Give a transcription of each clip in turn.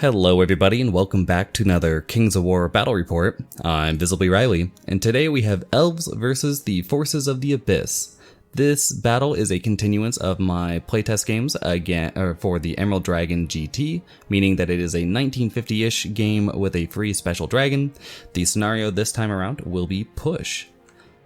Hello everybody and welcome back to another Kings of War battle report. I'm Visibly Riley, and today we have Elves versus the Forces of the Abyss. This battle is a continuance of my playtest games for the Emerald Dragon GT, meaning that it is a 1950-ish game with a free special dragon. The scenario this time around will be Push.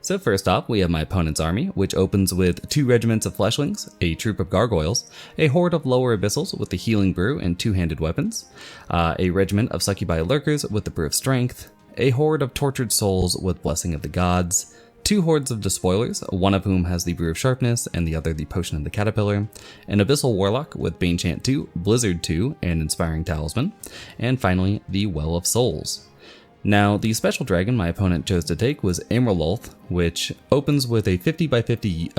So first off, we have my opponent's army, which opens with 2 regiments of fleshlings, a troop of gargoyles, a horde of lower abyssals with the healing brew and 2-handed weapons, a regiment of succubi lurkers with the brew of strength, a horde of tortured souls with blessing of the gods, 2 hordes of despoilers, one of whom has the brew of sharpness and the other the potion of the caterpillar, an abyssal warlock with Banechant 2, Blizzard 2, and inspiring talisman, and finally the Well of Souls. Now, the special dragon my opponent chose to take was Elves, which opens with a 50 by 50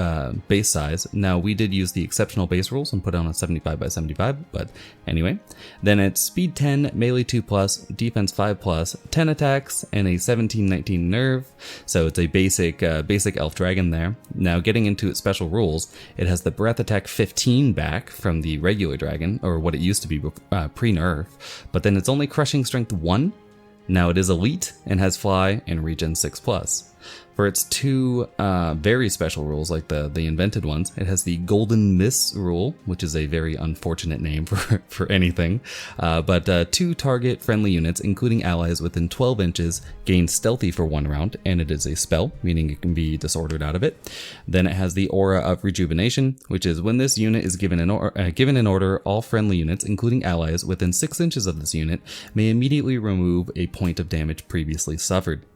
base size. Now, we did use the exceptional base rules and put on a 75 by 75, but anyway. Then it's speed 10, melee 2+, defense 5+, 10 attacks, and a 17-19 nerve. So it's a basic elf dragon there. Now, getting into its special rules, it has the breath attack 15 back from the regular dragon, or what it used to be pre-nerf, but then it's only crushing strength 1. Now it is elite and has fly and regen 6+. For its 2 very special rules, like the invented ones, it has the Golden Miss rule, which is a very unfortunate name for anything. But 2 target friendly units, including allies within 12 inches, gain stealthy for 1 round, and it is a spell, meaning it can be disordered out of it. Then it has the Aura of Rejuvenation, which is when this unit is given in order, all friendly units, including allies within 6 inches of this unit, may immediately remove a point of damage previously suffered.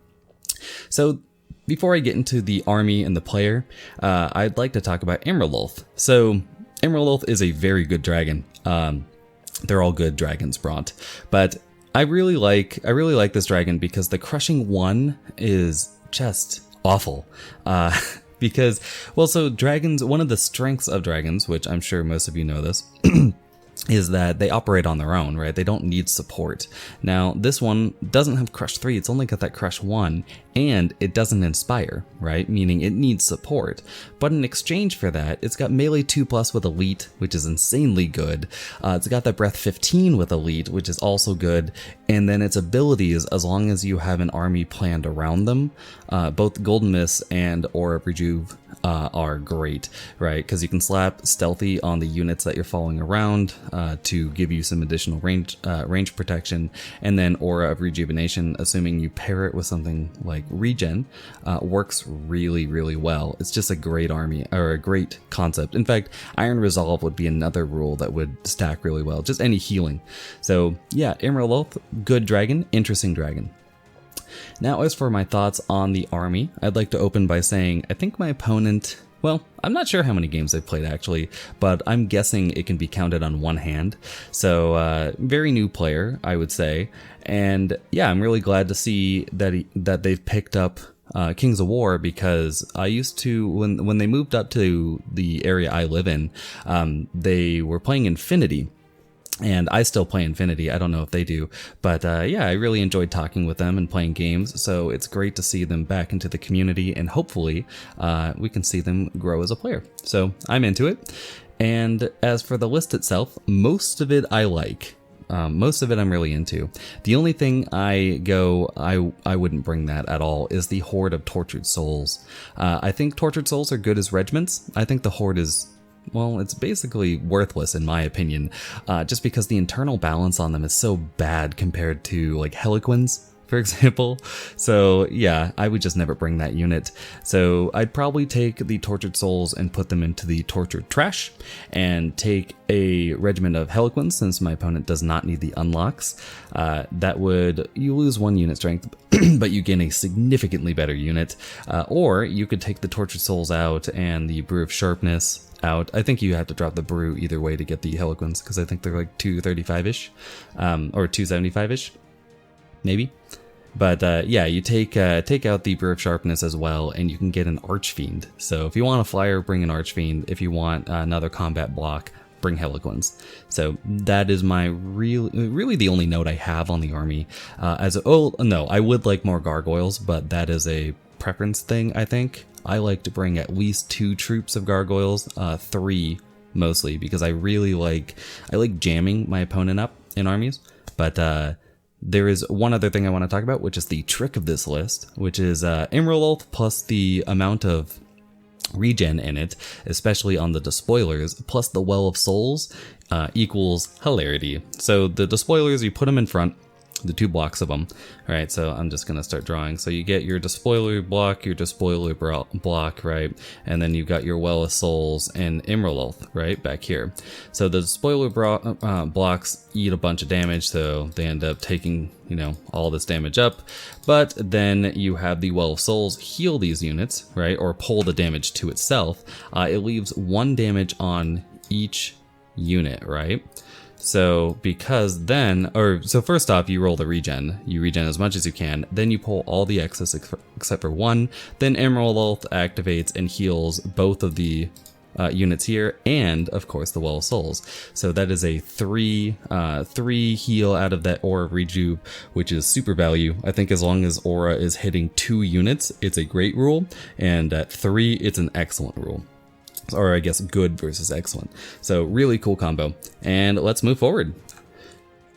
So, before I get into the army and the player, I'd like to talk about Elves. So, Elves is a very good dragon. They're all good dragons, Bront. But I really like this dragon because the crushing 1 is just awful. Because, well, so dragons, one of the strengths of dragons, which I'm sure most of you know this, is that they operate on their own, right? They don't need support. Now, this one doesn't have Crush 3, it's only got that Crush 1, and it doesn't inspire, right? Meaning it needs support. But in exchange for that, it's got melee 2+ with Elite, which is insanely good. It's got that Breath 15 with Elite, which is also good. And then its abilities, as long as you have an army planned around them, both Golden Miss and Aura of Rejuve are great, right? Because you can slap Stealthy on the units that you're following around to give you some additional range protection, and then Aura of Rejuvenation, assuming you pair it with something like Regen, works really, really well. It's just a great army, or a great concept. In fact, Iron Resolve would be another rule that would stack really well, just any healing. So yeah, Elves, good dragon, interesting dragon. Now, as for my thoughts on the army, I'd like to open by saying I think my opponent, well, I'm not sure how many games they've played actually, but I'm guessing it can be counted on one hand. So, very new player, I would say. And yeah, I'm really glad to see that they've picked up Kings of War, because I used to, when they moved up to the area I live in, they were playing Infinity. And I still play Infinity, I don't know if they do, but yeah, I really enjoyed talking with them and playing games, so it's great to see them back into the community, and hopefully we can see them grow as a player. So I'm into it. And as for the list itself, most of it I like. Most of it I'm really into. The only thing I wouldn't bring that at all is the Horde of Tortured Souls. I think Tortured Souls are good as regiments. I think the Horde is, well, it's basically worthless in my opinion, just because the internal balance on them is so bad compared to like Heliquins, for example. So yeah, I would just never bring that unit. So I'd probably take the Tortured Souls and put them into the Tortured Trash, and take a regiment of Heliquins, since my opponent does not need the unlocks. You lose 1 unit strength, but you gain a significantly better unit. Or you could take the Tortured Souls out and the Brew of Sharpness out. I think you have to drop the brew either way to get the Heliquins, because I think they're like 235-ish, or 275-ish, maybe. But yeah, you take out the Brew of Sharpness as well, and you can get an Archfiend. So if you want a flyer, bring an Archfiend. If you want another combat block, bring Heliquins. So that is my really the only note I have on the army. I would like more gargoyles, but that is a preference thing, I think. I like to bring at least 2 troops of gargoyles, 3 mostly, because I like jamming my opponent up in armies. But there is one other thing I want to talk about, which is the trick of this list, which is Emerald plus the amount of regen in it, especially on the despoilers, plus the Well of Souls equals hilarity. So the despoilers, you put them in front, the 2 blocks of them. All right, so I'm just gonna start drawing. So you get your despoiler block, your despoiler block, right? And then you've got your Well of Souls and Emerald, right, back here. So the despoiler blocks eat a bunch of damage, so they end up taking, you know, all this damage up. But then you have the Well of Souls heal these units, right, or pull the damage to itself. It leaves 1 damage on each unit, right? So because then, so first off, you roll the regen. You regen as much as you can. Then you pull all the excess except for 1. Then Emerald activates and heals both of the units here, and of course the Well of Souls. So that is a 3 heal out of that Aura Rejuve, which is super value. I think as long as Aura is hitting 2 units, it's a great rule, and at 3, it's an excellent rule. Or I guess good versus excellent. So really cool combo. And let's move forward.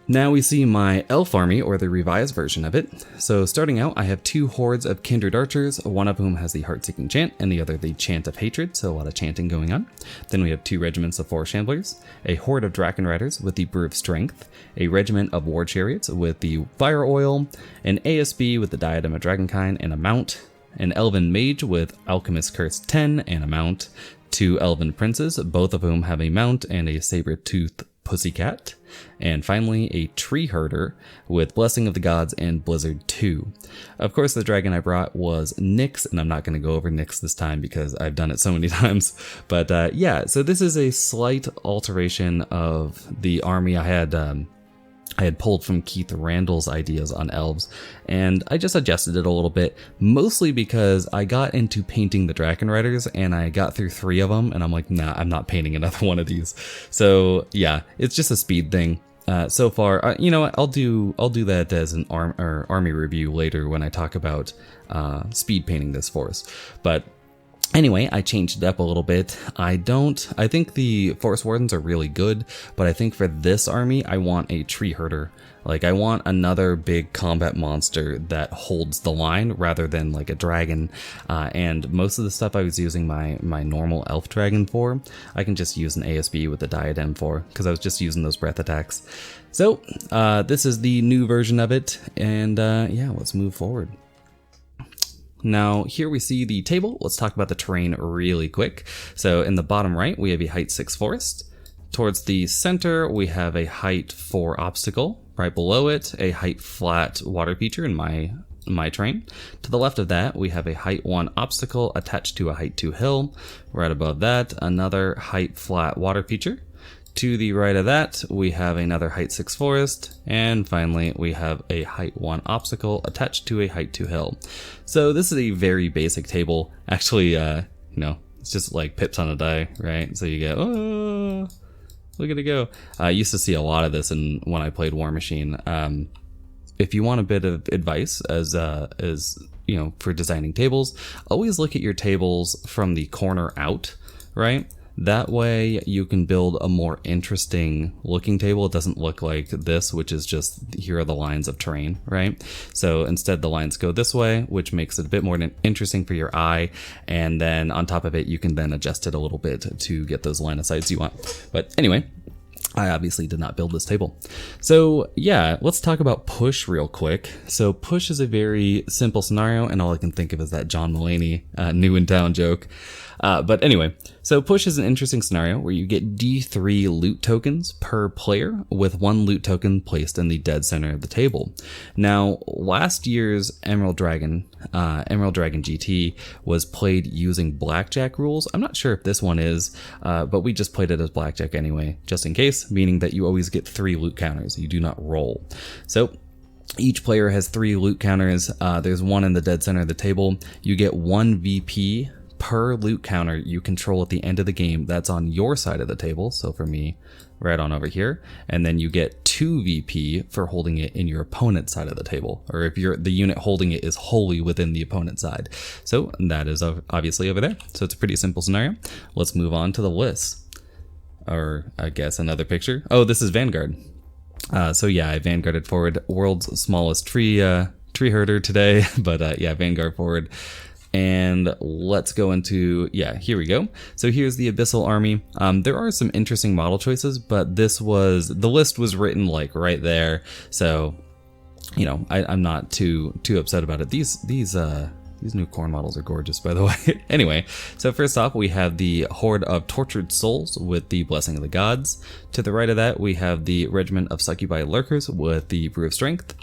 Now we see my elf army, or the revised version of it. So starting out, I have 2 hordes of kindred archers, one of whom has the heart-seeking chant, and the other the chant of hatred, so a lot of chanting going on. Then we have 2 regiments of 4 shamblers, a horde of dragon riders with the brew of strength, a regiment of war chariots with the fire oil, an ASB with the diadem of dragonkind and a mount, an elven mage with alchemist curse 10 and a mount, 2 elven princes, both of whom have a mount and a saber-toothed pussycat, and finally a tree herder with Blessing of the Gods and Blizzard 2. Of course, the dragon I brought was Nyx, and I'm not going to go over Nyx this time because I've done it so many times. But yeah, so this is a slight alteration of the army I had pulled from Keith Randall's ideas on elves, and I just adjusted it a little bit, mostly because I got into painting the Dragon Riders and I got through 3 of them and I'm like, nah, I'm not painting another one of these. So yeah, it's just a speed thing. So far, you know what, I'll do that as an army review later when I talk about speed painting this force. But anyway, I changed it up a little bit. I think the Forest Wardens are really good, but I think for this army, I want a tree herder. Like, I want another big combat monster that holds the line rather than like a dragon. And most of the stuff I was using my normal elf dragon for, I can just use an ASB with the diadem for, because I was just using those breath attacks. So this is the new version of it, and yeah, let's move forward. Now here we see the table. Let's talk about the terrain really quick. So in the bottom right, we have a height 6 forest. Towards the center, we have a height 4 obstacle. Right below it, a height flat water feature in my terrain. To the left of that, we have a height 1 obstacle attached to a height 2 hill. Right above that, another height flat water feature. To the right of that, we have another height 6 forest, and finally we have a height 1 obstacle attached to a height 2 hill. So this is a very basic table. Actually, you know, it's just like pips on a die, right? So you get, oh, look at it go. I used to see a lot of this when I played War Machine. If you want a bit of advice as you know, for designing tables, always look at your tables from the corner out, right? That way you can build a more interesting looking table. It doesn't look like this, which is just, here are the lines of terrain, right? So instead the lines go this way, which makes it a bit more interesting for your eye. And then on top of it, you can then adjust it a little bit to get those line of sights you want. But anyway, I obviously did not build this table. So yeah, let's talk about push real quick. So push is a very simple scenario, and all I can think of is that John Mulaney new in town joke. But anyway, so push is an interesting scenario where you get D3 loot tokens per player, with 1 loot token placed in the dead center of the table. Now, last year's Emerald Dragon GT was played using blackjack rules. I'm not sure if this one is, but we just played it as blackjack anyway, just in case, meaning that you always get 3 loot counters. You do not roll. So each player has 3 loot counters. There's 1 in the dead center of the table. You get 1 VP per loot counter you control at the end of the game that's on your side of the table. So for me, right on over here. And then you get 2 VP for holding it in your opponent's side of the table, or if the unit holding it is wholly within the opponent's side. So that is obviously over there. So it's a pretty simple scenario. Let's move on to the list. Or I guess another picture. Oh, this is Vanguard. So yeah, I vanguarded forward, world's smallest tree herder today, but yeah, vanguard forward. And let's go into, yeah, here we go. So here's the Abyssal army. There are some interesting model choices, but the list was written like right there. So, you know, I'm not too upset about it. These new corn models are gorgeous, by the way. Anyway, so first off, we have the Horde of Tortured Souls with the Blessing of the Gods. To the right of that, we have the Regiment of Succubi Lurkers with the Brew of Strength.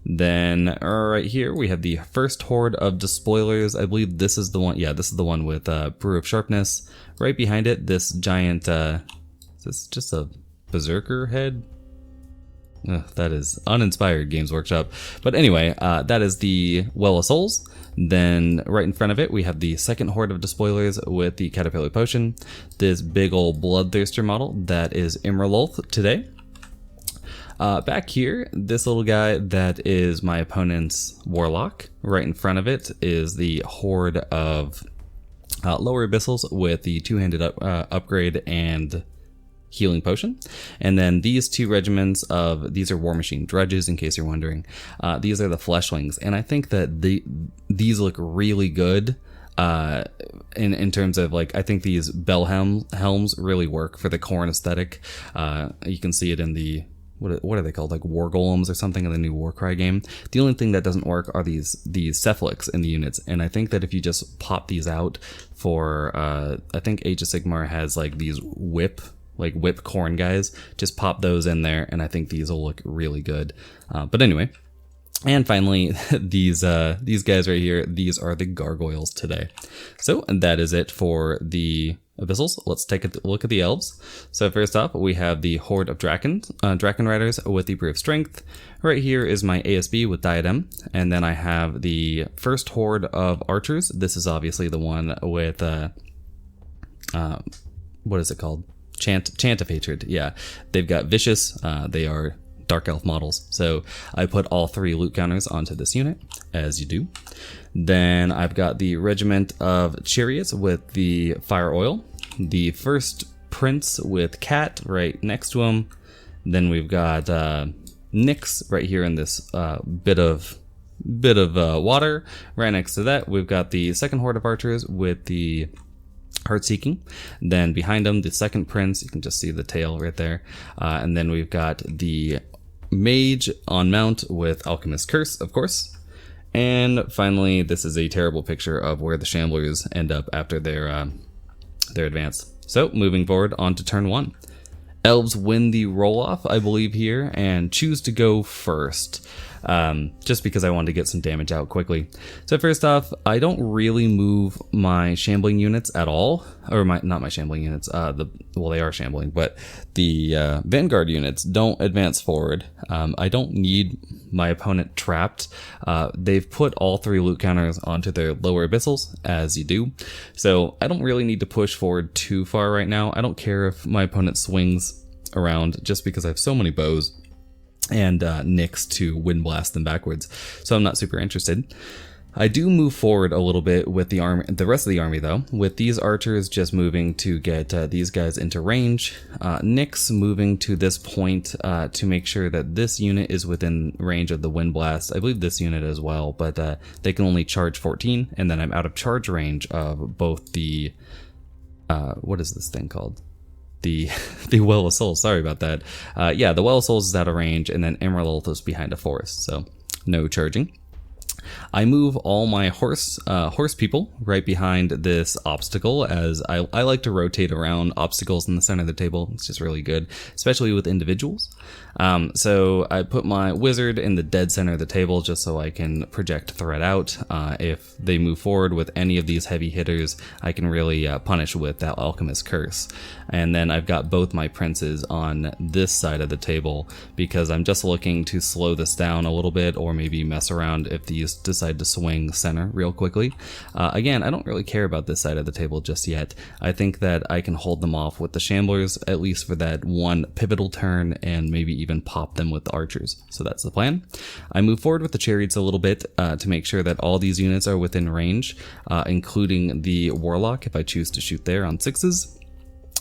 Then right here, we have the first Horde of Despoilers. I believe this is the one. Yeah, this is the one with Brew of Sharpness. Right behind it, this giant, is this just a Berserker head? That is uninspired, Games Workshop. But anyway, that is the Well of Souls. Then right in front of it, we have the second Horde of Despoilers with the Caterpillar Potion. This big old Bloodthirster model that is Imraloth today. Back here, this little guy that is my opponent's Warlock. Right in front of it is the Horde of Lower Abyssals with the two-handed upgrade and healing potion. And then these two regiments these are War Machine Drudges, in case you're wondering. These are the Fleshlings, and I think that these look really good. In terms of, like, I think these bell helms really work for the Khorne aesthetic. You can see it in the what are they called, like war golems or something in the new Warcry game. The only thing that doesn't work are these cephalics in the units, and I think that if you just pop these out for I think Age of Sigmar has like these whip Khorne guys, just pop those in there and I think these will look really good. But anyway, and finally, these guys right here, these are the Gargoyles today. So that is it for the Abyssals. Let's take a look at the Elves. So first off, we have the Horde of Draken Riders with the Brew of Strength. Right here is my ASB with Diadem. And then I have the first Horde of Archers. This is obviously the one with, what is it called? Chant of Hatred. Yeah, they've got Vicious. They are Dark Elf models. So I put all 3 loot counters onto this unit, as you do. Then I've got the Regiment of Chariots with the Fire Oil, the first Prince with Cat right next to him. Then we've got Nyx right here in this bit of water. Right next to that, we've got the second Horde of Archers with the Heart-Seeking. Then behind them, the second Prince. You can just see the tail right there. And then we've got the Mage on mount with Alchemist's Curse, of course. And finally, this is a terrible picture of where the Shamblers end up after their advance. So moving forward on to turn 1. Elves win the roll-off, I believe, here, and choose to go first, just because I wanted to get some damage out quickly. So first off, I don't really move my shambling units at all, or not my shambling units, well, they are shambling, but the Vanguard units don't advance forward. I don't need my opponent trapped. They've put all 3 loot counters onto their lower abyssals, as you do, so I don't really need to push forward too far right now. I don't care if my opponent swings around, just because I have so many bows and Nyx to wind blast them backwards, so I'm not super interested. I do move forward a little bit with the rest of the army though, with these archers just moving to get these guys into range. Nyx moving to this point to make sure that this unit is within range of the wind blast. I believe this unit as well, but they can only charge 14, and then I'm out of charge range of both the what is this thing called? The Well of Souls, sorry about that. Yeah, the Well of Souls is out of range, and then Emerald is behind a forest, so no charging. I move all my horse people right behind this obstacle, as I like to rotate around obstacles in the center of the table. It's just really good, especially with individuals. So I put my wizard in the dead center of the table just so I can project threat out. If they move forward with any of these heavy hitters, I can really punish with that Alchemist's Curse. And then I've got both my princes on this side of the table because I'm just looking to slow this down a little bit, or maybe mess around if these decide to swing center real quickly. Again, I don't really care about this side of the table just yet. I think that I can hold them off with the Shamblers, at least for that one pivotal turn, and maybe even pop them with the archers. So that's the plan. I move forward with the chariots a little bit to make sure that all these units are within range, including the warlock if I choose to shoot there on 6s.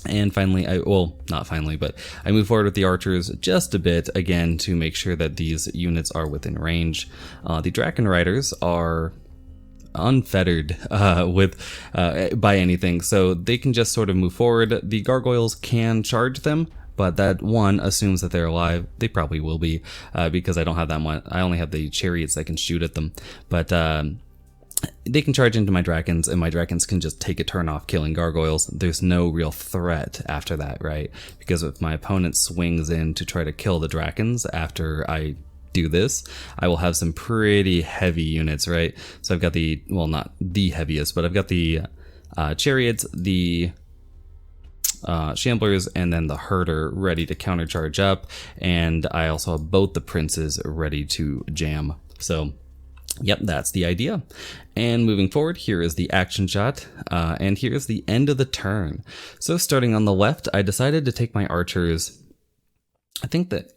And finally, well, not finally, but I move forward with the archers just a bit, again, to make sure that these units are within range. The Draken Riders are unfettered by anything, so they can just sort of move forward. The Gargoyles can charge them, but that one assumes that they're alive. They probably will be, because I don't have that much. I only have the chariots that can shoot at them, but they can charge into my dragons, and my dragons can just take a turn off killing gargoyles. There's no real threat after that, right? Because if my opponent swings in to try to kill the dragons after I do this, I will have some pretty heavy units, right? So I've got the, well, not the heaviest, but I've got the chariots, the shamblers, and then the herder ready to countercharge up, and I also have both the princes ready to jam. So yep, that's the idea. And moving forward, here is the action shot, and here's the end of the turn. So starting on the left, I decided to take my archers. I think that,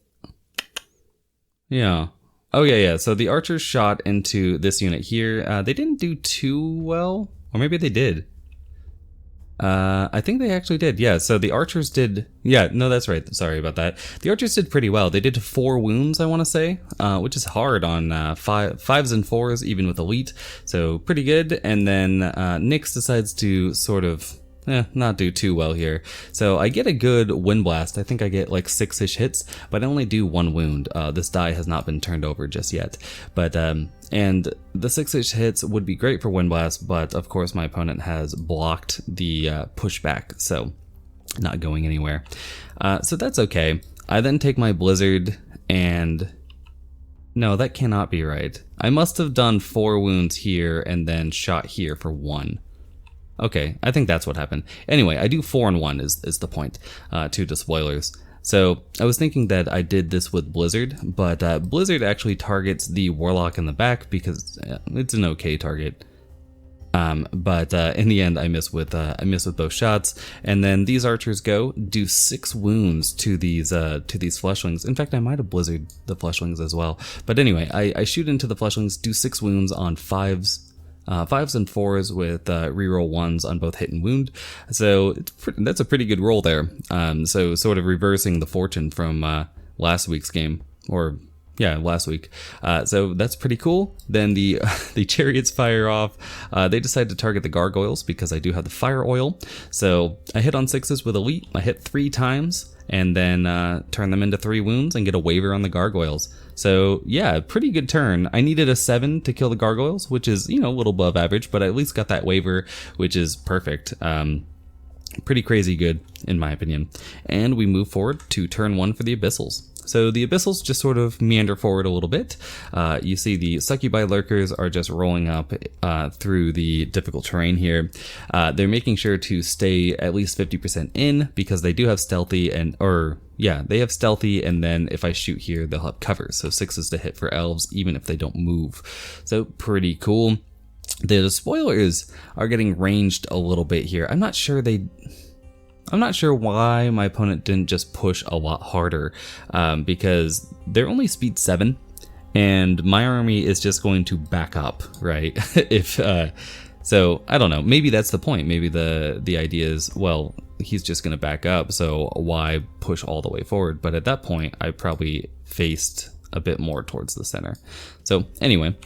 yeah. Oh yeah. So the archers shot into this unit here. They didn't do too well, or maybe they did. I think they actually did. Yeah, so the archers did. Yeah, no, that's right. Sorry about that. The archers did pretty well. They did 4 wounds, I want to say, which is hard on 5s and 4s, even with elite. So pretty good. And then Nyx decides to sort of not do too well here. So I get a good wind blast. I think I get like 6-ish hits, but I only do 1 wound. This die has not been turned over just yet. But and the 6-ish hits would be great for wind blast, but of course my opponent has blocked the pushback, so not going anywhere. So that's okay. I then take my blizzard and no, that cannot be right. I must have done 4 wounds here and then shot here for 1. Okay, I think that's what happened. Anyway, I do 4 and 1 is the point, 2 to spoilers. So I was thinking that I did this with Blizzard, but Blizzard actually targets the Warlock in the back because it's an okay target. But in the end, I miss with both shots, and then these archers do 6 wounds to these fleshlings. In fact, I might have blizzard the fleshlings as well. But anyway, I shoot into the fleshlings, do 6 wounds on 5s. 5s and 4s with reroll 1s on both hit and wound, so that's a pretty good roll there. So sort of reversing the fortune from last week's game, or yeah, last week. So that's pretty cool. Then the chariots fire off. They decide to target the gargoyles because I do have the fire oil. So I hit on 6s with elite. I hit 3 times. And then turn them into 3 wounds and get a waiver on the gargoyles. So yeah, pretty good turn. I needed a 7 to kill the gargoyles, which is, you know, a little above average, but I at least got that waiver, which is perfect. Pretty crazy good, in my opinion. And we move forward to turn 1 for the Abyssals. So the Abyssals just sort of meander forward a little bit. You see the Succubi Lurkers are just rolling up through the difficult terrain here. They're making sure to stay at least 50% in because they do have stealthy they have stealthy, and then if I shoot here, they'll have cover. So 6s to hit for elves, even if they don't move. So pretty cool. The spoilers are getting ranged a little bit here. I'm not sure why my opponent didn't just push a lot harder, because they're only speed 7, and my army is just going to back up, right? So I don't know. Maybe that's the point. Maybe the idea is, well, he's just going to back up, so why push all the way forward? But at that point, I probably faced a bit more towards the center. So anyway,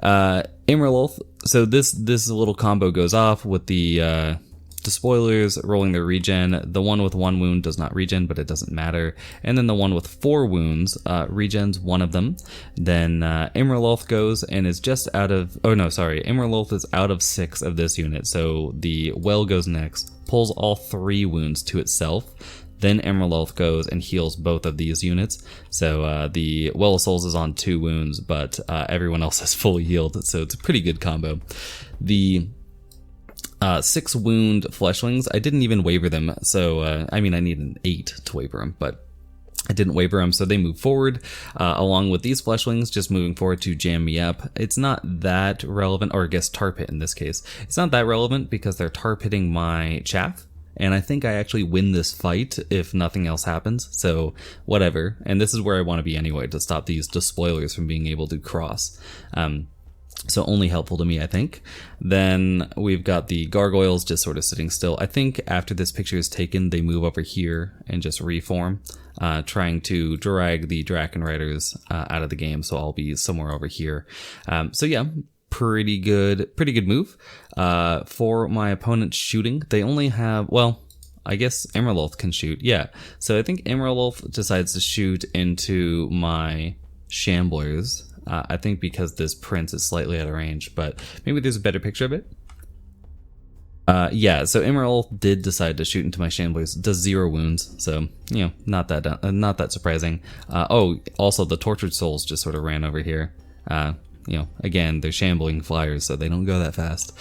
Imraloth. So this little combo goes off with the spoilers rolling their regen. The one with 1 wound does not regen, but it doesn't matter. And then the one with 4 wounds regens 1 of them. Then Imraloth goes and is just out of... Oh no, sorry. Imraloth is out of 6 of this unit. So the Well goes next, pulls all 3 wounds to itself. Then Imraloth goes and heals both of these units. So the Well of Souls is on 2 wounds, but everyone else is fully healed. So it's a pretty good combo. The 6 wound fleshlings, I didn't even waiver them. So, I mean, I need an 8 to waiver them, but I didn't waiver them. So they move forward along with these fleshlings, just moving forward to jam me up. It's not that relevant, or I guess tar pit in this case. It's not that relevant because they're tar pitting my chaff. And I think I actually win this fight if nothing else happens. So whatever. And this is where I want to be anyway, to stop these despoilers from being able to cross. So only helpful to me, I think. Then we've got the gargoyles just sort of sitting still. I think after this picture is taken, they move over here and just reform, trying to drag the Draken Riders out of the game. So I'll be somewhere over here. So yeah, pretty good move. For my opponent's shooting, they only have, well, I guess Emerald can shoot. Yeah. So I think Emerald decides to shoot into my Shamblers. I think because this prince is slightly out of range, but maybe there's a better picture of it. Yeah, so Emerald did decide to shoot into my Shamblers. Does 0 wounds, so you know, not that surprising. Oh, also the Tortured Souls just sort of ran over here. You know, again, they're shambling flyers, so they don't go that fast.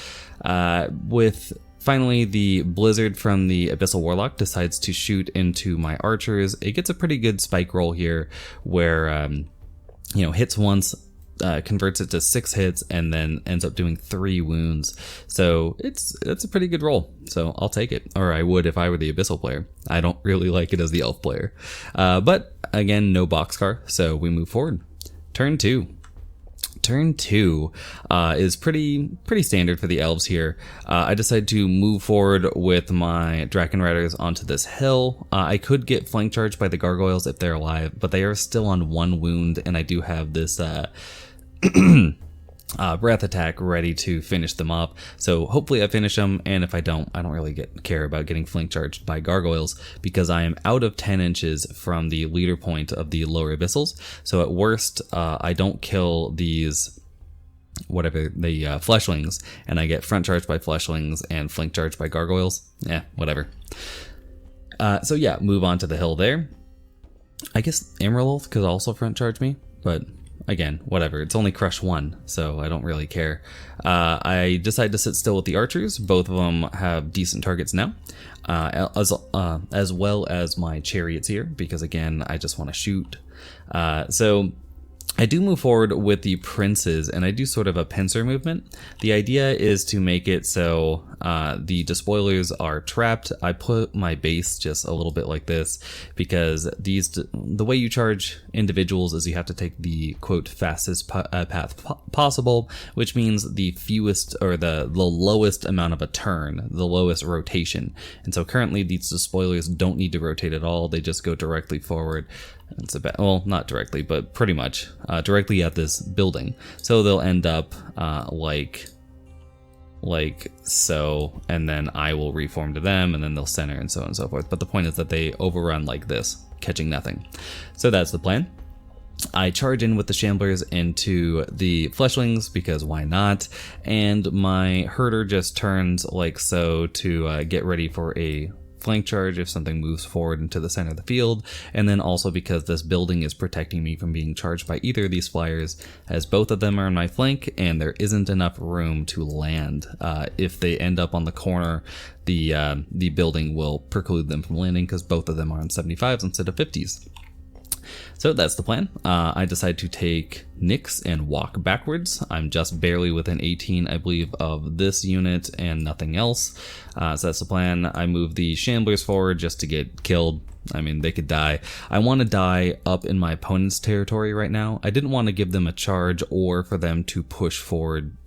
With finally the Blizzard from the Abyssal Warlock decides to shoot into my archers. It gets a pretty good spike roll here, where you know, hits once, converts it to 6 hits, and then ends up doing 3 wounds. So it's a pretty good roll. So I'll take it, or I would if I were the Abyssal player. I don't really like it as the Elf player, but again, no boxcar, so we move forward. Turn 2. Turn 2 is pretty standard for the Elves here. I decided to move forward with my Draken Riders onto this hill. I could get flank charged by the Gargoyles if they're alive, but they are still on 1 wound, and I do have this breath attack ready to finish them up. So hopefully I finish them, and if I don't really care about getting flank charged by Gargoyles, because I am out of 10 inches from the leader point of the lower Abyssals. So at worst, I don't kill these, whatever, the Fleshlings, and I get front charged by Fleshlings and flank charged by Gargoyles. Yeah, whatever. So yeah, move on to the hill there. I guess Emerald could also front charge me, but again, whatever. It's only crush 1, so I don't really care. I decide to sit still with the archers. Both of them have decent targets now, as well as my chariots here, because again, I just want to shoot. So I do move forward with the princes, and I do sort of a pincer movement. The idea is to make it so the despoilers are trapped. I put my base just a little bit like this, because the way you charge individuals is you have to take the quote fastest path possible, which means the fewest, or the lowest amount of a turn, the lowest rotation. And so currently these despoilers don't need to rotate at all. They just go directly forward. It's about, well, not directly, but pretty much directly at this building. So they'll end up like so, and then I will reform to them, and then they'll center, and so on and so forth. But the point is that they overrun like this, catching nothing. So that's the plan. I charge in with the Shamblers into the Fleshlings, because why not? And my Herder just turns like so to get ready for a flank charge if something moves forward into the center of the field, and then also because this building is protecting me from being charged by either of these flyers, as both of them are on my flank and there isn't enough room to land. If they end up on the corner, the building will preclude them from landing, because both of them are on 75s instead of 50s. So that's the plan. I decide to take Nyx and walk backwards. I'm just barely within 18, I believe, of this unit and nothing else. So that's the plan. I move the Shamblers forward just to get killed. I mean, they could die. I want to die up in my opponent's territory right now. I didn't want to give them a charge or for them to push forward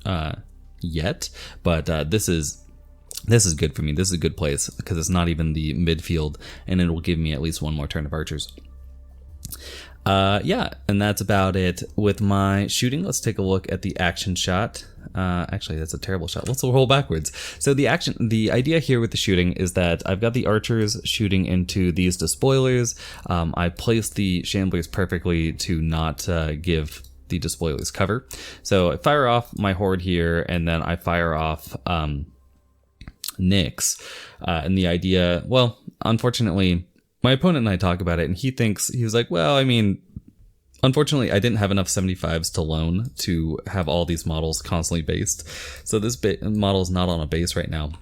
yet, but this is good for me. This is a good place, because it's not even the midfield, and it will give me at least 1 more turn of archers. Yeah, and that's about it with my shooting. Let's take a look at the action shot. Actually, that's a terrible shot. Let's roll backwards. So the idea here with the shooting is that I've got the archers shooting into these despoilers. I placed the Shamblers perfectly to not give the despoilers cover. So I fire off my horde here, and then I fire off Nyx. And the idea, well, unfortunately, my opponent and I talk about it, and he was like, well, I mean, unfortunately, I didn't have enough 75s to loan to have all these models constantly based. So this model is not on a base right now.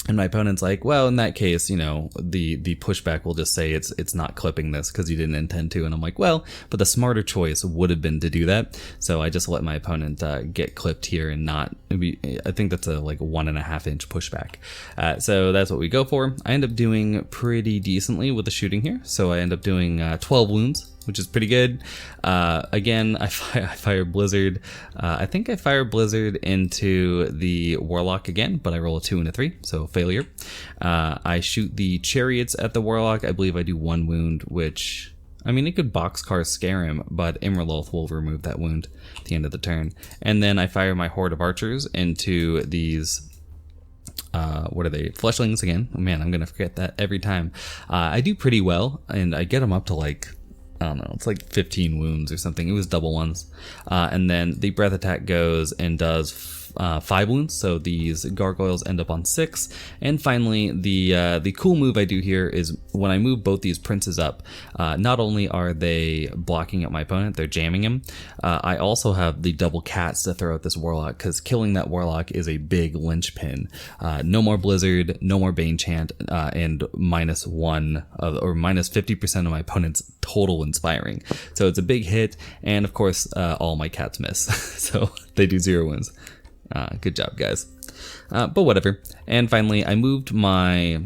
And my opponent's like, well, in that case, you know, the pushback will just say it's not clipping this because you didn't intend to. And I'm like, well, but the smarter choice would have been to do that. So I just let my opponent get clipped here and not. I think that's a like 1.5 inch pushback. So that's what we go for. I end up doing pretty decently with the shooting here. So I end up doing 12 wounds. which is pretty good. Again, I fire Blizzard. I think I fire Blizzard into the Warlock again, but I roll a 2 and a 3, so failure. I shoot the Chariots at the Warlock. I believe I do 1 wound, which, I mean, it could boxcar scare him, but Imraloth will remove that wound at the end of the turn. And then I fire my Horde of Archers into these, what are they? Fleshlings again. Oh man, I'm gonna forget that every time. I do pretty well, and I get them up to like, I don't know, it's like 15 wounds or something. It was double ones. And then the breath attack goes and does 5 wounds, so these gargoyles end up on 6. And finally, the cool move I do here is when I move both these princes up, not only are they blocking out my opponent, they're jamming him. I also have the double cats to throw at this warlock, because killing that warlock is a big linchpin. No more Blizzard, no more Bane Chant, and -1 or minus 50% of my opponent's total inspiring. So it's a big hit, and of course, all my cats miss, so they do 0 wounds. Good job, guys. But whatever. And finally, I moved my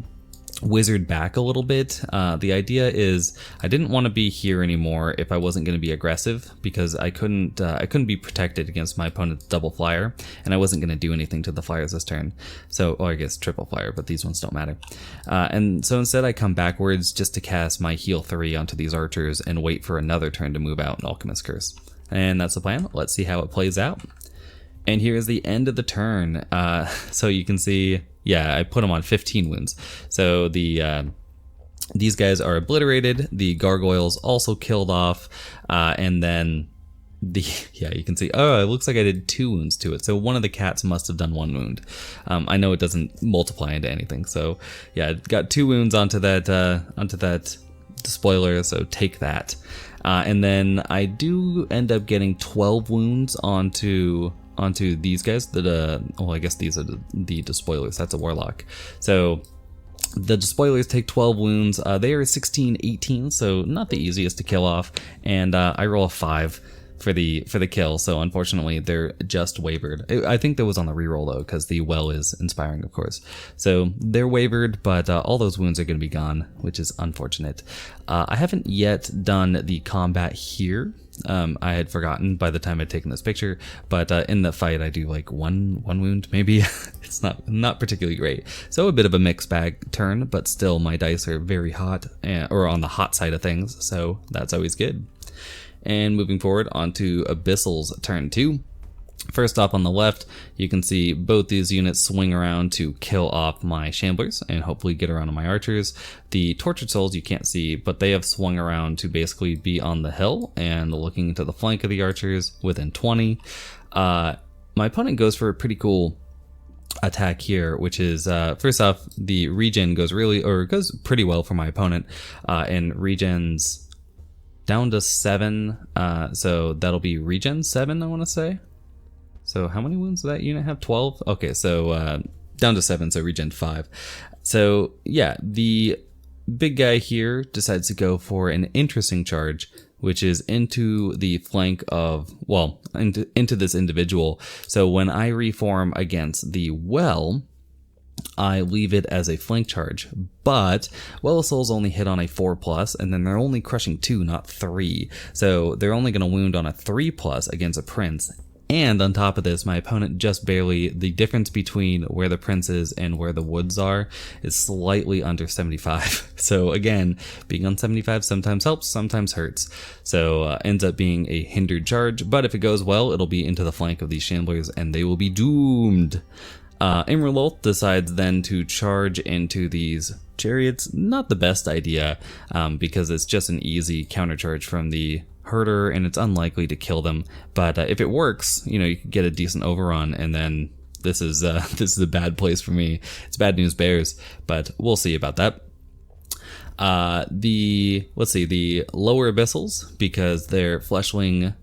wizard back a little bit. The idea is I didn't want to be here anymore if I wasn't going to be aggressive, because I couldn't be protected against my opponent's double flyer, and I wasn't going to do anything to the flyers this turn. So, or I guess triple flyer, but these ones don't matter. And so instead I come backwards just to cast my heal 3 onto these archers and wait for another turn to move out an Alchemist Curse. And that's the plan. Let's see how it plays out. And here is the end of the turn. So you can see, yeah, I put them on 15 wounds. So these guys are obliterated. The gargoyles also killed off. And then yeah, you can see, oh, it looks like I did 2 wounds to it. So one of the cats must have done 1 wound. I know it doesn't multiply into anything. So yeah, it got 2 wounds onto that spoiler. So take that. And then I do end up getting 12 wounds onto these guys. Well, I guess these are the despoilers. That's a warlock. So the despoilers take 12 wounds. They are 16, 18, so not the easiest to kill off. And I roll a 5 for the kill. So unfortunately, they're just wavered. I think that was on the reroll though, because the well is inspiring, of course. So they're wavered, but all those wounds are going to be gone, which is unfortunate. I haven't yet done the combat here. I had forgotten by the time I'd taken this picture, but in the fight I do like one wound maybe. It's not particularly great. So a bit of a mixed bag turn, but still my dice are very hot, or on the hot side of things, so that's always good. And moving forward onto Abyssal's turn 2. First off on the left, you can see both these units swing around to kill off my Shamblers and hopefully get around to my Archers. The Tortured Souls you can't see, but they have swung around to basically be on the hill and looking to the flank of the Archers within 20. My opponent goes for a pretty cool attack here, which is first off, the regen goes pretty well for my opponent, and regens down to 7, so that'll be regen 7, I want to say. So how many wounds does that unit have? 12? Okay, so down to 7, so regen 5. So yeah, the big guy here decides to go for an interesting charge, which is into the flank of, well, into this individual. So when I reform against the well, I leave it as a flank charge, but Well of Souls only hit on a 4+, and then they're only crushing 2, not 3. So they're only going to wound on a 3+ against a prince. And on top of this, my opponent just barely, the difference between where the prince is and where the woods are is slightly under 75. So again, being on 75 sometimes helps, sometimes hurts. So ends up being a hindered charge, but if it goes well, it'll be into the flank of these Shamblers and they will be doomed. Imraloth decides then to charge into these Chariots. Not the best idea, because it's just an easy countercharge from the herder and it's unlikely to kill them. But if it works, you could get a decent overrun, and then this is a bad place for me. It's bad news bears, but we'll see about that. The lower Abyssals, because their fleshling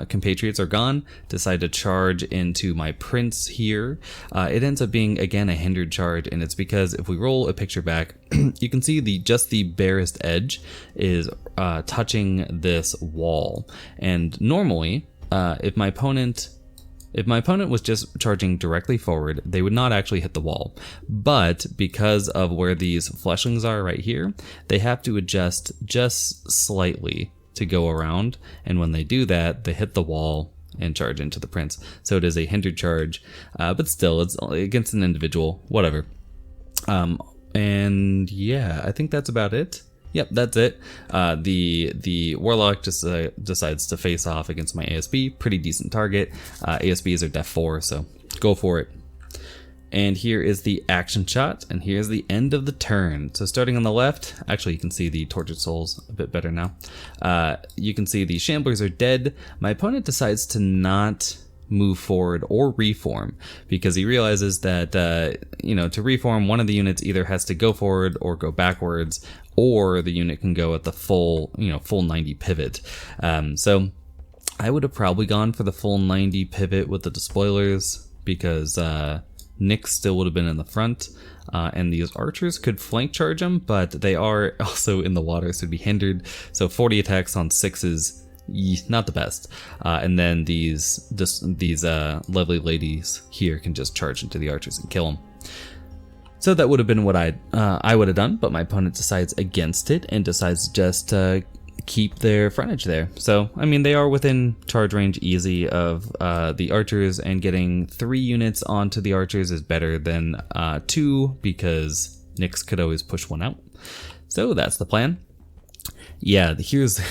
compatriots are gone, decide to charge into my prince here. It ends up being again a hindered charge, and it's because if we roll a picture back, you can see just the barest edge is touching this wall. And normally, if my opponent was just charging directly forward, they would not actually hit the wall. But because of where these fleshlings are right here, they have to adjust just slightly to go around, and when they do that, they hit the wall and charge into the prince. So it is a hindered charge, but still, it's against an individual, whatever. And yeah, I think that's about it. Yep, that's it. The warlock just decides to face off against my ASB. Pretty decent target. ASBs are def 4, so go for it. And here is the action shot, and here's the end of the turn. So starting on the left, actually you can see the Tortured Souls a bit better now. You can see the Shamblers are dead. My opponent decides to not move forward or reform because he realizes that, you know, to reform, one of the units either has to go forward or go backwards, or the unit can go at the full, you know, full 90 pivot. So I would have probably gone for the full 90 pivot with the despoilers because, Nyx still would have been in the front, and these archers could flank charge him, but they are also in the water, so it'd be hindered. So 40 attacks on 6s, not the best. And then these lovely ladies here can just charge into the archers and kill them. So that would have been what I would have done, but my opponent decides against it and decides to just keep their frontage there. So, I mean, they are within charge range easy of the archers, and getting 3 units onto the archers is better than 2 because Nyx could always push one out. So that's the plan. Yeah, here's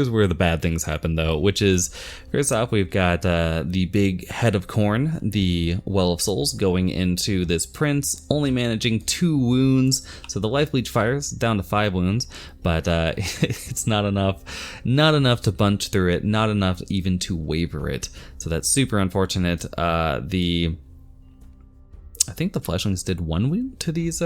where the bad things happen though, which is, first off, we've got the big head of corn, the Well of Souls, going into this prince, only managing 2 wounds. So the life leech fires down to 5 wounds, but it's not enough to bunch through it, not enough even to waver it. So that's super unfortunate. I think the fleshlings did 1 wound to these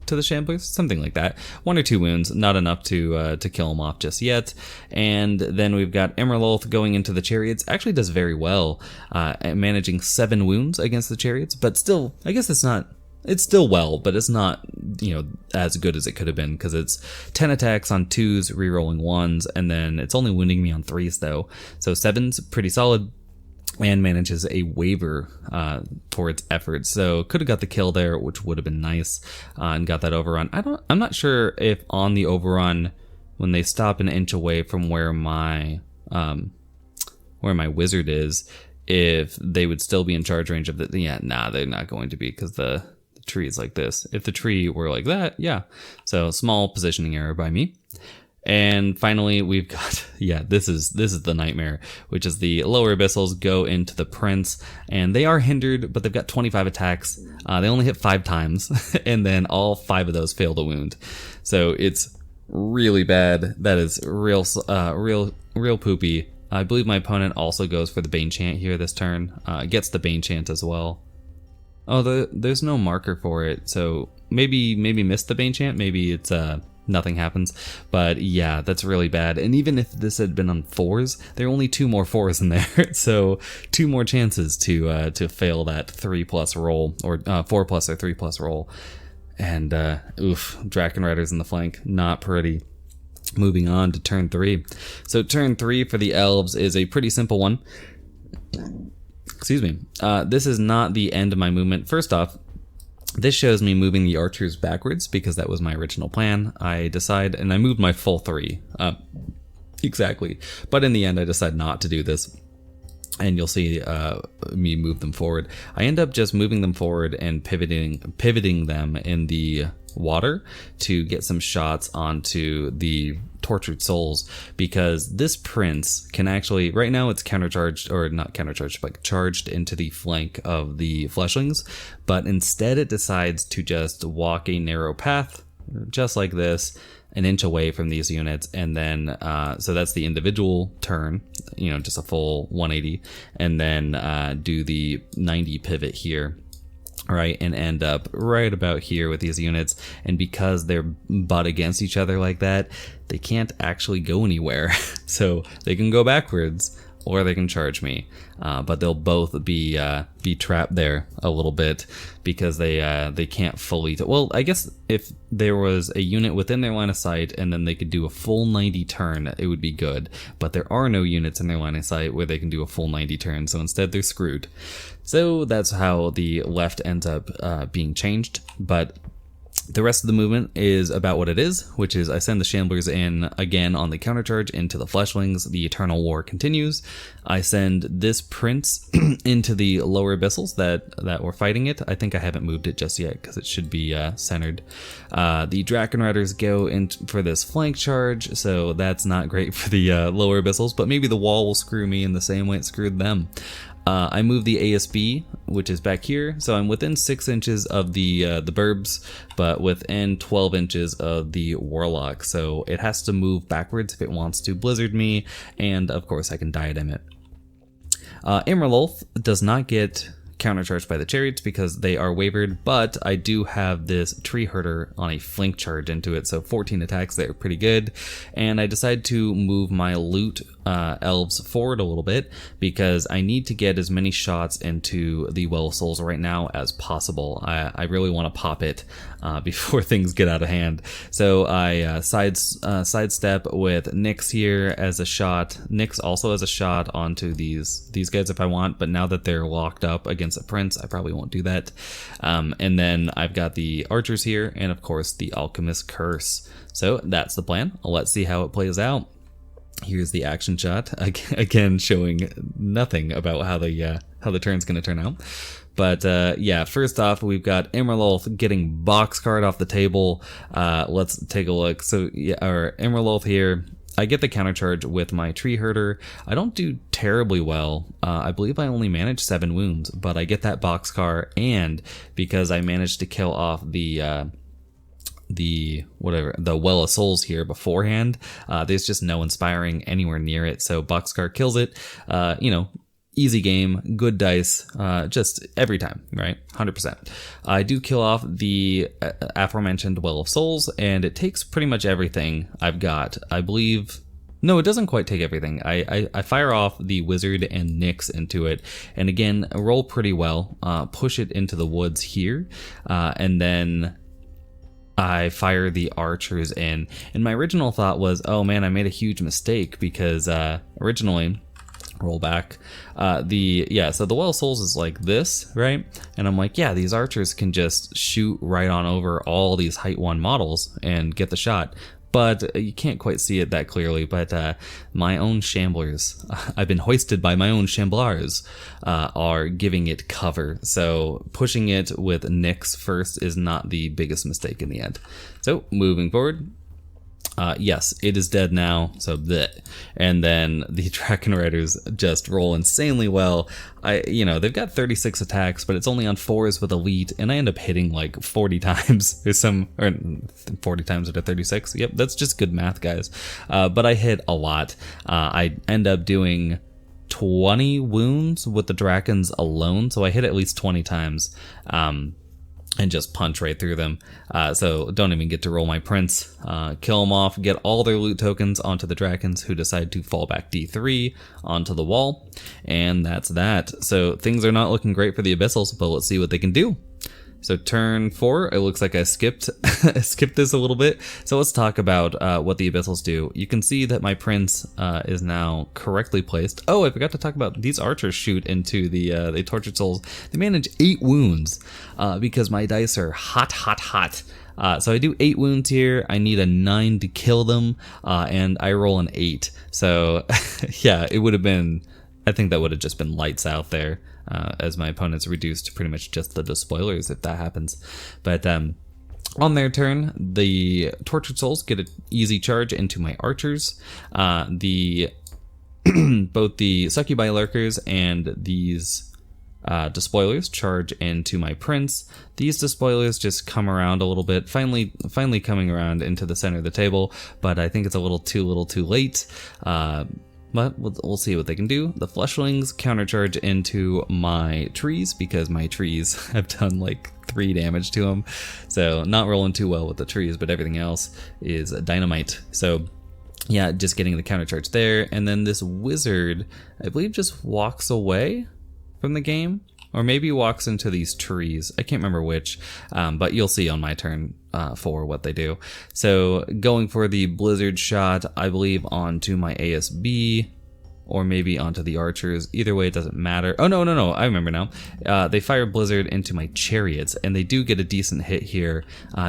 to the Shamblers, something like that. 1 or 2 wounds, not enough to kill him off just yet. And then we've got Emerald going into the chariots. Actually does very well, managing 7 wounds against the chariots, but still, I guess it's still well, but it's not, you know, as good as it could have been, because it's 10 attacks on 2s, rerolling 1s, and then it's only wounding me on 3s though. So 7's pretty solid, and manages a waiver for its efforts. So could have got the kill there, which would have been nice, and got that overrun. I'm not sure if on the overrun, when they stop an inch away from where my wizard is, if they would still be in charge range of the, yeah, nah, they're not going to be, because the tree is like this. If the tree were like that, yeah. So small positioning error by me. And finally, we've got, yeah, this is the nightmare, which is the lower abyssals go into the prince, and they are hindered, but they've got 25 attacks. They only hit 5 times, and then all 5 of those fail to wound. So it's really bad. That is real poopy. I believe my opponent also goes for the Bane Chant here this turn. Gets the Bane Chant as well. Oh, there's no marker for it, so maybe missed the Bane Chant. Maybe it's nothing happens, but yeah, that's really bad. And even if this had been on 4s, there are only 2 more 4s in there, so 2 more chances to fail that 3+ roll, or 4+ or 3+ roll. And oof, Draken Riders in the flank, not pretty. Moving on to turn 3. So turn 3 for the elves is a pretty simple one. Excuse me. This is not the end of my movement. First off, this shows me moving the archers backwards because that was my original plan. I moved my full 3. Exactly. But in the end, I decide not to do this. And you'll see me move them forward. I end up just moving them forward and pivoting them in the water to get some shots onto the Tortured Souls, because this prince can actually, right now it's countercharged, or not countercharged, but charged into the flank of the fleshlings, but instead it decides to just walk a narrow path just like this, an inch away from these units, and then so that's the individual turn, you know, just a full 180, and then do the 90 pivot here, right, and end up right about here with these units. And because they're butt against each other like that, they can't actually go anywhere. So they can go backwards or they can charge me, but they'll both be trapped there a little bit because they can't fully. Well, I guess if there was a unit within their line of sight and then they could do a full 90 turn, it would be good. But there are no units in their line of sight where they can do a full 90 turn, so instead they're screwed. So that's how the left ends up being changed. But The rest of the movement is about what it is, which is I send the Shamblers in again on the countercharge into the Fleshwings. The Eternal War continues. I send this Prince into the lower Abyssals that were fighting it. I think I haven't moved it just yet because it should be centered. The Draken Riders go in for this flank charge, so that's not great for the lower Abyssals, but maybe the wall will screw me in the same way it screwed them. I move the ASB, which is back here, so I'm within 6 inches of the Burbs, but within 12 inches of the Warlock, so it has to move backwards if it wants to blizzard me, and of course I can diadem it. Imralolth does not get countercharged by the Chariots because they are wavered, but I do have this Tree Herder on a flank charge into it, so 14 attacks there, pretty good. And I decide to move my loot elves forward a little bit because I need to get as many shots into the Well of Souls right now as possible. I really want to pop it before things get out of hand. So I sidestep with Nyx here as a shot. Nyx also as a shot onto these guys if I want, but now that they're locked up against a Prince, I probably won't do that. And then I've got the archers here, and of course the Alchemist Curse. So that's the plan. Let's see how it plays out. Here's the action shot, again showing nothing about how the turn's going to turn out. But yeah, first off, we've got Imralolth getting boxcard off the table. Let's take a look. So yeah, our Imralolth here, I get the countercharge with my Tree Herder. I don't do terribly well. I believe I only managed 7 wounds, but I get that boxcar, and because I managed to kill off the Well of Souls here beforehand, there's just no inspiring anywhere near it, so boxcar kills it. Easy game, good dice, just every time, right? 100%. I do kill off the aforementioned Well of Souls, and it takes pretty much everything I've got. I believe... No, it doesn't quite take everything. I fire off the Wizard and Nyx into it, and again, roll pretty well, push it into the woods here, and then I fire the archers in. And my original thought was, oh man, I made a huge mistake because originally... roll back. So the Well of Souls is like this, right? And I'm like, yeah, these archers can just shoot right on over all these height 1 models and get the shot. But you can't quite see it that clearly, but my own Shamblers, I've been hoisted by my own Shamblars, are giving it cover. So pushing it with Nyx first is not the biggest mistake in the end. So moving forward. Yes, it is dead now, so bleh. And then the Draken Riders just roll insanely well. They've got 36 attacks, but it's only on 4s with Elite, and I end up hitting like 40 times. There's 40 times out of 36. Yep, that's just good math, guys. But I hit a lot. I end up doing 20 wounds with the Drakens alone, so I hit at least 20 times. And just punch right through them. So don't even get to roll my Prince. Kill them off, get all their loot tokens onto the Drakens, who decide to fall back D3 onto the wall. And that's that. So things are not looking great for the Abyssals, but let's see what they can do. So turn 4, it looks like I skipped this a little bit. So let's talk about what the Abyssals do. You can see that my Prince is now correctly placed. Oh, I forgot to talk about these archers shoot into the Tortured Souls. They manage 8 wounds because my dice are hot. So I do 8 wounds here. I need a 9 to kill them, and I roll an 8. So yeah, it would have been... I think that would have just been lights out there, as my opponent's reduced to pretty much just the despoilers if that happens. But on their turn, the Tortured Souls get an easy charge into my archers. Both the Succubi Lurkers and these despoilers charge into my Prince. These despoilers just come around a little bit, finally coming around into the center of the table, but I think it's a little too late. But we'll see what they can do. The Fleshwings countercharge into my trees because my trees have done like 3 damage to them. So not rolling too well with the trees, but everything else is dynamite. So yeah, just getting the countercharge there. And then this wizard, I believe, just walks away from the game. Or maybe walks into these trees. I can't remember which, but you'll see on my turn for what they do. So going for the blizzard shot, I believe, onto my ASB. or maybe onto the archers. Either way, it doesn't matter. Oh, no, I remember now. They fire Blizzard into my chariots, and they do get a decent hit here,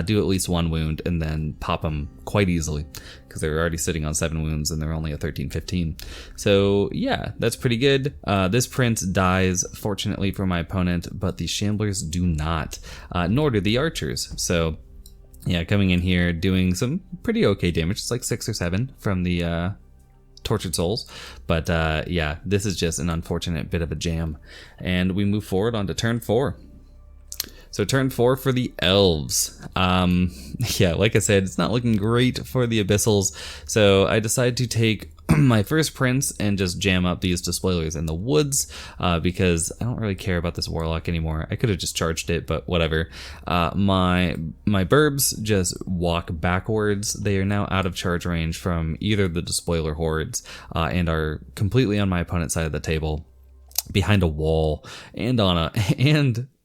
do at least 1 wound, and then pop them quite easily, because they're already sitting on 7 wounds, and they're only a 13-15. So yeah, that's pretty good. This prince dies, fortunately for my opponent, but the shamblers do not, nor do the archers. So yeah, coming in here, doing some pretty okay damage. It's like 6 or 7 from the Tortured Souls. But yeah, this is just an unfortunate bit of a jam. And we move forward onto turn 4. So turn 4 for the Elves. Yeah, like I said, it's not looking great for the Abyssals. So I decided to take my first prince and just jam up these Despoilers in the woods, because I don't really care about this Warlock anymore. I could have just charged it, but whatever. My Burbs just walk backwards. They are now out of charge range from either the Despoiler hordes, and are completely on my opponent's side of the table, behind a wall, and on a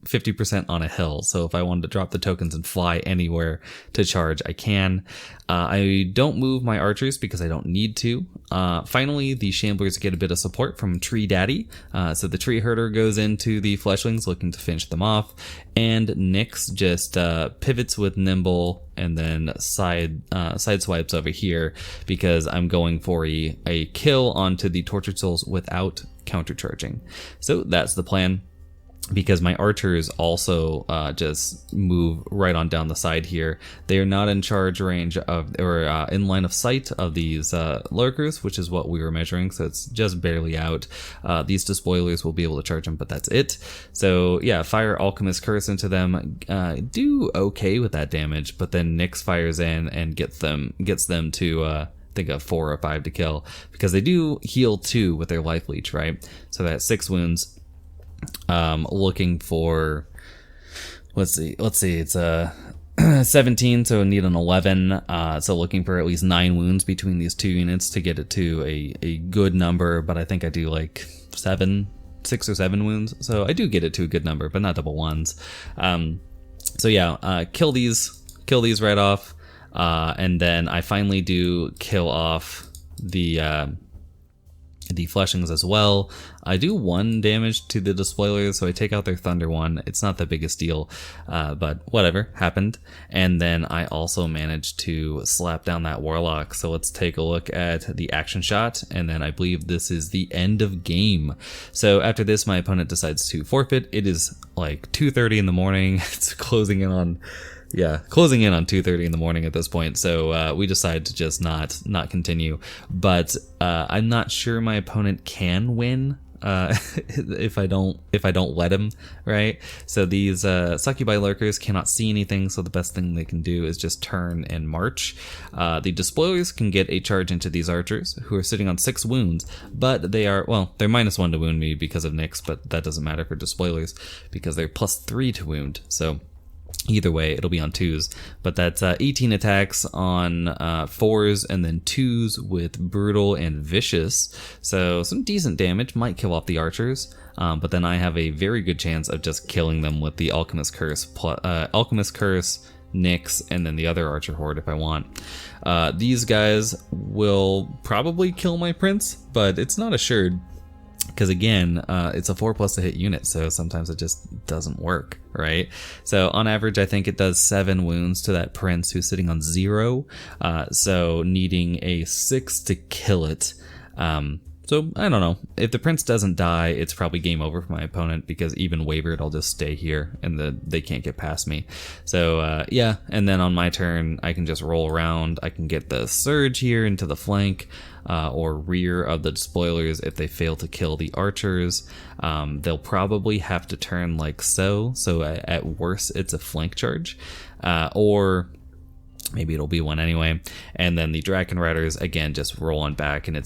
50% on a hill. So if I wanted to drop the tokens and fly anywhere to charge, I can. I don't move my archers because I don't need to. Finally, the shamblers get a bit of support from Tree Daddy. So the tree herder goes into the fleshlings looking to finish them off, and Nyx just pivots with nimble and then side swipes over here, because I'm going for a kill onto the Tortured Souls without countercharging. So that's the plan, because my archers also just move right on down the side here. They are not in charge range of, or in line of sight of these lurkers, which is what we were measuring, so it's just barely out. These Despoilers will be able to charge them, but that's it. So yeah, fire Alchemist Curse into them, do okay with that damage, but then Nyx fires in and gets them to I think a 4 or 5 to kill, because they do heal 2 with their life leech, right? So that's 6 wounds. Looking for, let's see, it's 17, so need an 11. So looking for at least 9 wounds between these 2 units to get it to a good number, but I think I do like 6 or 7 wounds, so I do get it to a good number, but not double ones. So yeah, kill these right off, and then I finally do kill off the fleshings as well. I do 1 damage to the Despoilers, so I take out their Thunder 1. It's not the biggest deal, but whatever, happened. And then I also managed to slap down that Warlock. So let's take a look at the action shot, and then I believe this is the end of game. So after this, my opponent decides to forfeit. It is like 2:30 in the morning. It's closing in on 2:30 in the morning at this point, so we decided to just not continue. But I'm not sure my opponent can win if I don't let him, right? So these succubi lurkers cannot see anything, so the best thing they can do is just turn and march. The Despoilers can get a charge into these archers, who are sitting on 6 wounds, but they're -1 to wound me because of Nyx, but that doesn't matter for Despoilers because they're +3 to wound. So either way, it'll be on 2s, but that's 18 attacks on 4s, and then 2s with Brutal and Vicious. So some decent damage, might kill off the archers, but then I have a very good chance of just killing them with the Alchemist Curse, Nyx, and then the other archer horde if I want. These guys will probably kill my prince, but it's not assured, because again, it's a 4+ to hit unit, so sometimes it just doesn't work, right? So on average, I think it does 7 wounds to that prince who's sitting on 0, so needing a 6 to kill it. So I don't know. If the prince doesn't die, it's probably game over for my opponent, because even wavered, I'll just stay here and they can't get past me. So yeah, and then on my turn, I can just roll around. I can get the surge here into the flank or rear of the Despoilers if they fail to kill the archers. They'll probably have to turn like so. So at worst, it's a flank charge, or maybe it'll be one anyway. And then the Draken Riders, again, just roll on back, and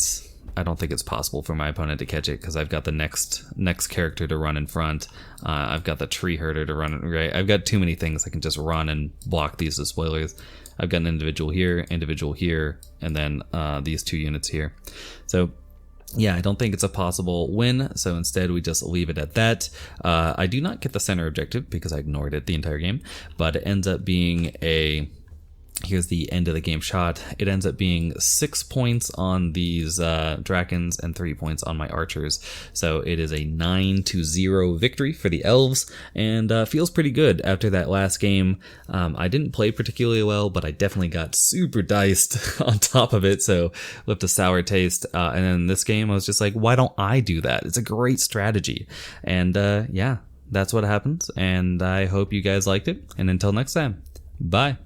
I don't think it's possible for my opponent to catch it, because I've got the next character to run in front. I've got the tree herder to run right. I've got too many things I can just run and block these Despoilers. I've got an individual here, and then these 2 units here. So yeah, I don't think it's a possible win, so instead we just leave it at that. I do not get the center objective because I ignored it the entire game, but it ends up being a Here's the end of the game shot. It ends up being 6 points on these dragons and 3 points on my archers. So it is a 9-0 victory for the elves, and feels pretty good after that last game. I didn't play particularly well, but I definitely got super diced on top of it, so left a sour taste. And then this game, I was just like, why don't I do that? It's a great strategy. And yeah, that's what happens, and I hope you guys liked it. And until next time, bye.